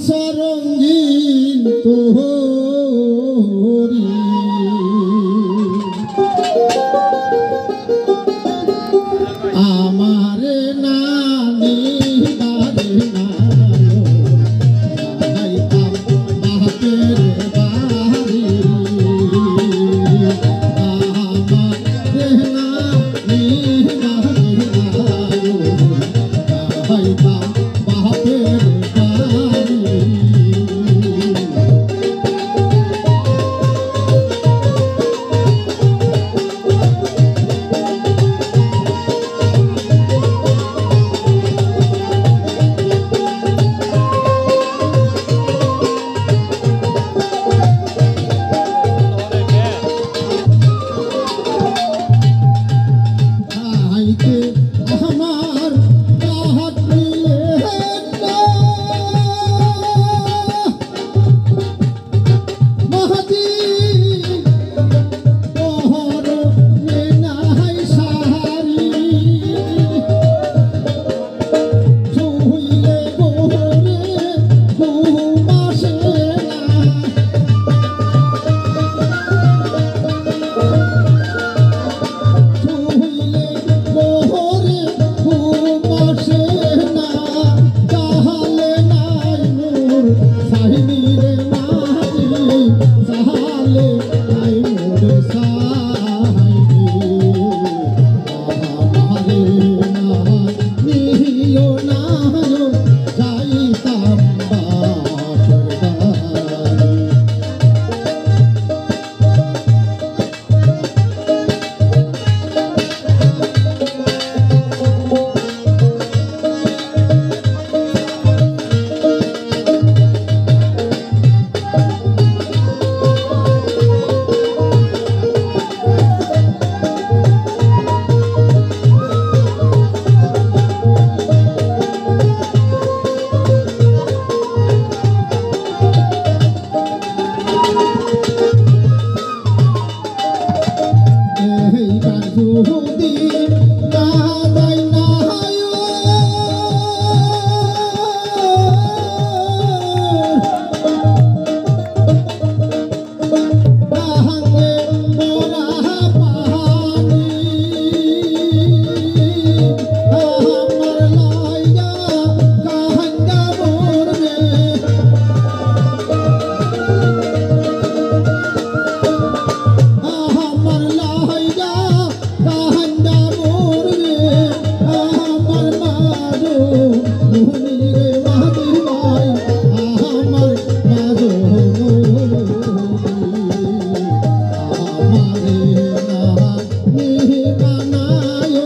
সরঙ্গিন তোহরি আমারে নানি বারে নালো যাইতাম বাপের বাড়ি আমারে নানি বারে নালো যাইতাম বাপের বাড়ি আমার হাত নিয়ে মহাজি তোহর নাই সাহারি ছুইলে গোরে ঘুমাসে না ছুইলে গোরে ঘুমাসে না তাহলে নাই মোর সাহিনী রে মাঝি তাহলে নাই মোর সাহিনী আমারে না নিও না যাইতাম বাপের বাড়ি এই গাজুদি দাদাই নাহায় বাহাঙ্গে মোরা পাহানি আমার লাইয়া কাহাঙ্গা মোরবে আমার লাইয়া কাহাঙ্গা মোরবে আমার মারো মোহনি রে মাদি ভাই আমার মারো আমারে না নিবানায়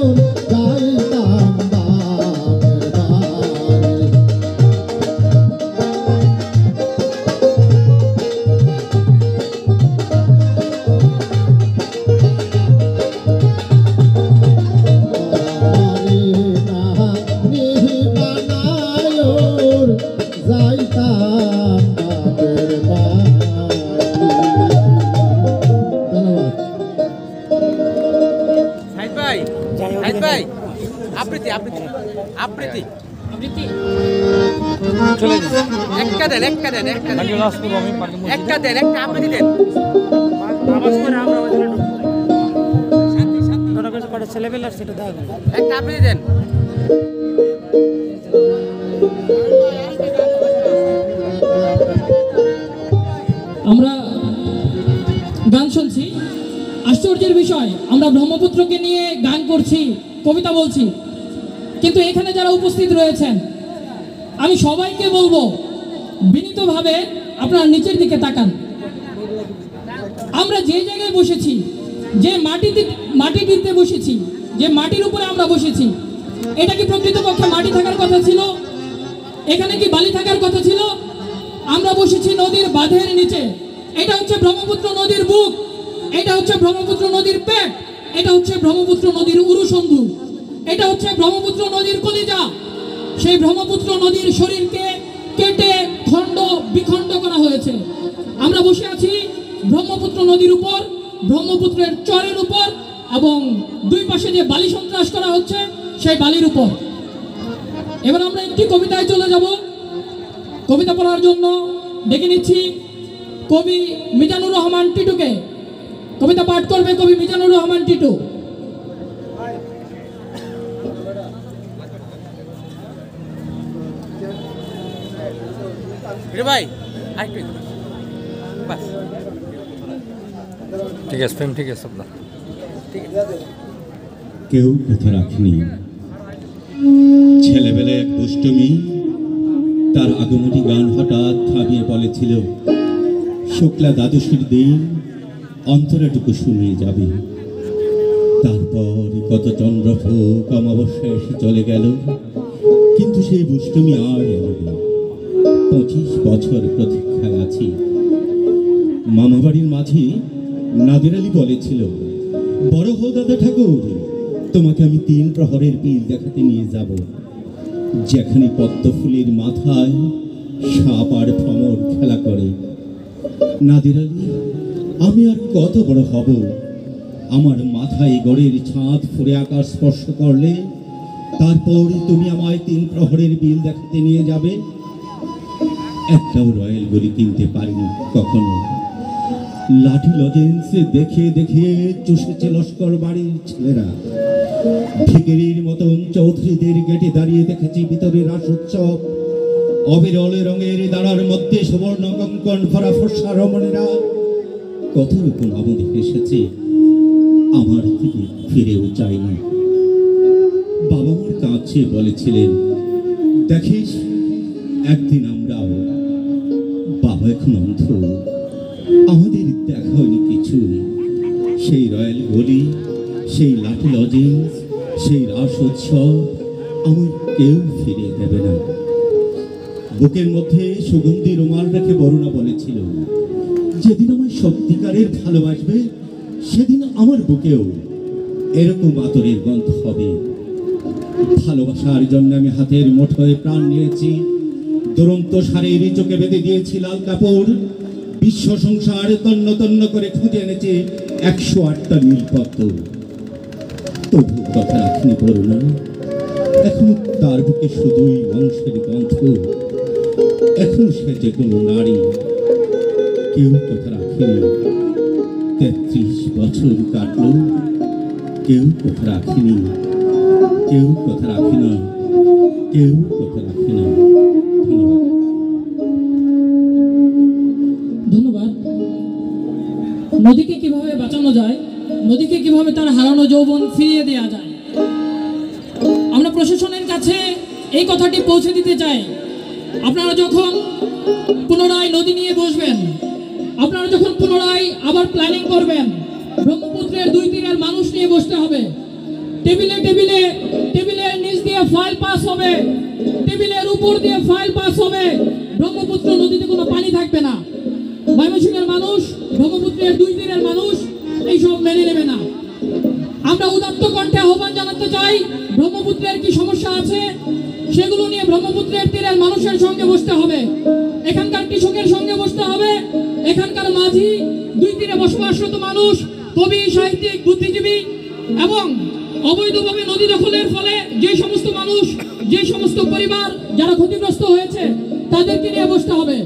যাইতাম বাপের বাড়ি আমারে না নিবানায় যাইতাম বাপের বাড়ি। ধন্যবাদ। সাইদ ভাই আবৃত্তি আবৃত্তি আবৃত্তি চলে যান একটা দেন একটা দেন একটা দেন বাকি লাস্ট করব আমি পার্কে মসজিদে একটা দেন একটা আবৃত্তি দেন আওয়াজ করে আমরা ওখানে ঢুকবো তোরা কাছে কটা ছেলেবেলা সেটা দাও একটা আবৃত্তি দেন আমরা গান শুনছি আশ্চর্যের বিষয় আমরা ব্রহ্মপুত্রকে নিয়ে গান করছি কবিতা বলছি কিন্তু এখানে যারা উপস্থিত রয়েছেন আমি সবাইকে বলবো বিনীতভাবে আপনারা নিচের দিকে তাকান আমরা যে জায়গায় বসেছি যে মাটিতে বসেছি যে মাটির উপরে আমরা বসেছি এটা কি প্রকৃতপক্ষে মাটি থাকার কথা ছিল এখানে কি বালি থাকার কথা ছিল আমরা বসেছি নদীর বাঁধের নিচে এটা হচ্ছে ব্রহ্মপুত্র নদীর বুক এটা হচ্ছে ব্রহ্মপুত্র নদীর পেট এটা হচ্ছে ব্রহ্মপুত্র নদীর উরুসন্ধু এটা হচ্ছে ব্রহ্মপুত্র নদীর কলিজা সেই ব্রহ্মপুত্র নদীর শরীরকে কেটে খণ্ড বিখণ্ড করা হয়েছে আমরা বসে আছি ব্রহ্মপুত্র নদীর উপর ব্রহ্মপুত্রের চরের উপর এবং দুই পাশে যে বালি সন্ত্রাস করা হচ্ছে সেই বালির উপর এবার আমরা একটি কবিতায় চলে যাব কবিতা পড়ার জন্য ডেকে নিচ্ছি কবি মিজানুর রহমান টিটুকে। কবিতা পাঠ করবে কবি মিজানুর রহমান টিটু। ভাই আরেকটু বাস ঠিক আছে ফ্রেম ঠিক আছে আপনার। কেউ কথা রাখেনি। ছেলেবেলায় এক দুষ্টমি তার আগমনী গান হঠাৎ থামিয়ে বলেছিল, শুক্লা দ্বাদশীর দিন অন্তরাটুকু শুনিয়ে যাবে। তারপর কত চন্দ্রভোগ অমাবস্যা এসে চলে গেল, কিন্তু সেই দুষ্টমি আর এলো না। 25 বছর প্রতীক্ষায় আছি। মামাবাড়ির মাঝে নাদের আলী বলেছিল, বড় হো দাদা ঠাকুর, তোমাকে আমি 3 প্রহরের বিল দেখাতে নিয়ে যাব, যেখানে পদ্ম ফুলের মাথায় সাপ আর ভ্রমর খেলা করে। নাদের আলী, আমি আর কত বড় হব? আমার মাথায় গড়ের ছাদ ফুরে আকাশ স্পর্শ করলে তারপর তুমি আমায় 3 প্রহরের বিল দেখাতে নিয়ে যাবে। একটাও রয়্যাল গলি কিনতে পারিনি কখনো। লাঠি লজেন্স দেখে দেখে চষেছে লস্কর বাড়ির ছেলেরা। ভিখারির মতন চৌধুরীদের গেটে দাঁড়িয়ে দেখেছি ভিতরে রাস উৎসব। অবিরল রঙের দাঁড়ার মধ্যে সুবর্ণ কঙ্কন ভরা ফর্সা রমণীরা কত রকম আমাদের এসেছে, আমার থেকে ফিরেও চাইনি। বাবা মার কাছে বলেছিলেন, দেখিস একদিন আমরাও। বাবা এখন অন্ধ, আমাদের দেখা হয়নি কিছু। সেই রয়্যাল গলি, সেই লাঠি লজেন্স, সেই রাস উৎসব আমার কেউ ফিরিয়ে দেবে না। বুকের মধ্যে সুগন্ধি রুমাল রেখে বরুণা বলেছিল, যেদিন আমায় সত্যিকারের ভালোবাসবে সেদিন আমার বুকেও এরকম আতরের গন্ধ হবে। ভালোবাসার জন্য আমি হাতের মুঠোয় প্রাণ নিয়েছি। দুরন্ত শাড়ির চোখে বেঁধে দিয়েছি লাল কাপড়। বিশ্ব সংসার তন্ন তন্ন করে খুঁজে এনেছে 108টা নীলপদ্ম। তবু কথা রাখিনি বরুণা, এখন তার বুকে শুধুই মাংসের গন্ধ। এখন সে যে কোনো নারী। কেউ কথা রাখেনি। 33 বছর কাটল, কেউ কথা রাখেনি। কেউ কথা রাখে না, কেউ কথা রাখে না। ধন্যবাদ। নদীকে কিভাবে বাঁচানো যায়, নদীকে কিভাবে তার হারানো যৌবন ফিরিয়ে দেওয়া যায়, আমরা প্রশাসনের কাছে এই কথাটি পৌঁছে দিতে চাই। আপনারা যখন পুনরায় নদী নিয়ে বসবেন, আপনারা যখন পুনরায় আবার প্ল্যানিং করবেন, ব্রহ্মপুত্রের 2 তীরের মানুষ নিয়ে বসতে হবে। টেবিলে টেবিলে টেবিলের নিচ দিয়ে ফাইল পাস হবে, টেবিলের উপর দিয়ে ফাইল পাস হবে। ব্রহ্মপুত্র নদীতে কোনো পানি থাকবে না। ময়মনসিংহের মানুষ, ব্রহ্মপুত্রের 2 তীরের মানুষ এইসব মেনে নেবে না। আমরা উদাত্ত কণ্ঠে আহ্বান জানাতে চাই, ব্রহ্মপুত্রের কি সমস্যা আছে সেগুলো নিয়ে ব্রহ্মপুত্রের তীরের মানুষের সঙ্গে বসতে হবে, এখানকার কৃষকের সঙ্গে বসতে হবে, এখানকার মাঝি, 2 তীরে বসবাসরত মানুষ, কবি, সাহিত্যিক, বুদ্ধিজীবী এবং অবৈধভাবে নদী দখলের ফলে যে সমস্ত মানুষ, যে সমস্ত পরিবার যারা ক্ষতিগ্রস্ত হয়েছে তাদেরকে নিয়ে বসতে হবে।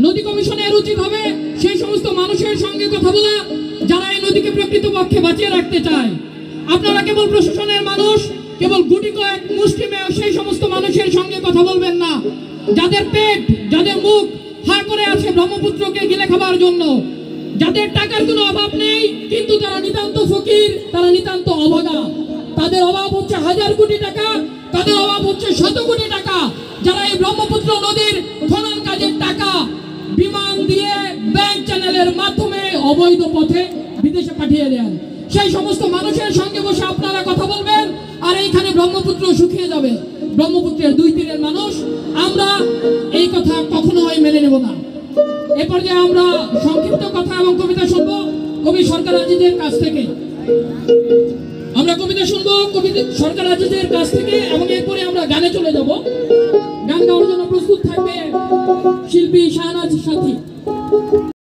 নদী কমিশনের উচিত হবে সেই সমস্ত মানুষের সঙ্গে কথা বলা যারা এই নদীকে প্রকৃতপক্ষে বাঁচিয়ে রাখতে চায়। আপনারা কেবল প্রশাসনের মানুষ, কেবল গুটি কয়েক মুষ্টিমেয় সেই সমস্ত মানুষের সঙ্গে কথা বলবেন না যাদের পেট, যাদের মুখ হা করে আছে ব্রহ্মপুত্রকে গিলে খাবার জন্য, যাদের টাকার কোনো অভাব নেই কিন্তু তারা নিতান্ত ফকির, তারা নিতান্ত অভাগা। তাদের অভাব হচ্ছে 1000 কোটি টাকা, তাদের অভাব হচ্ছে 100 কোটি টাকা, যারা এই ব্রহ্মপুত্র নদীর খনন কাজের টাকা বিমান দিয়ে ব্যাংক চ্যানেলের মাধ্যমে অবৈধ পথে বিদেশে পাঠিয়ে দেন। সেই সমস্ত মানুষের সঙ্গে বসে আপনারা কথা বলবেন, আর এইখানে ব্রহ্মপুত্র শুকিয়ে যাবে। ব্রহ্মপুত্রের 2 তীরের মানুষ আমরা এই কথা কখনোই মেনে নেব না। এ পর্যায়ে আমরা সংক্ষিপ্ত কথা এবং কবিতা শুনবো কবি সরকার আজিজের কাছ থেকে। আমরা কবিতা শুনবো কবি সরকার আজিজের কাছ থেকে এবং এরপরে আমরা গানে চলে যাব। গান গাওয়ার জন্য প্রস্তুত থাকবে শিল্পী শাহনাজ সাথী।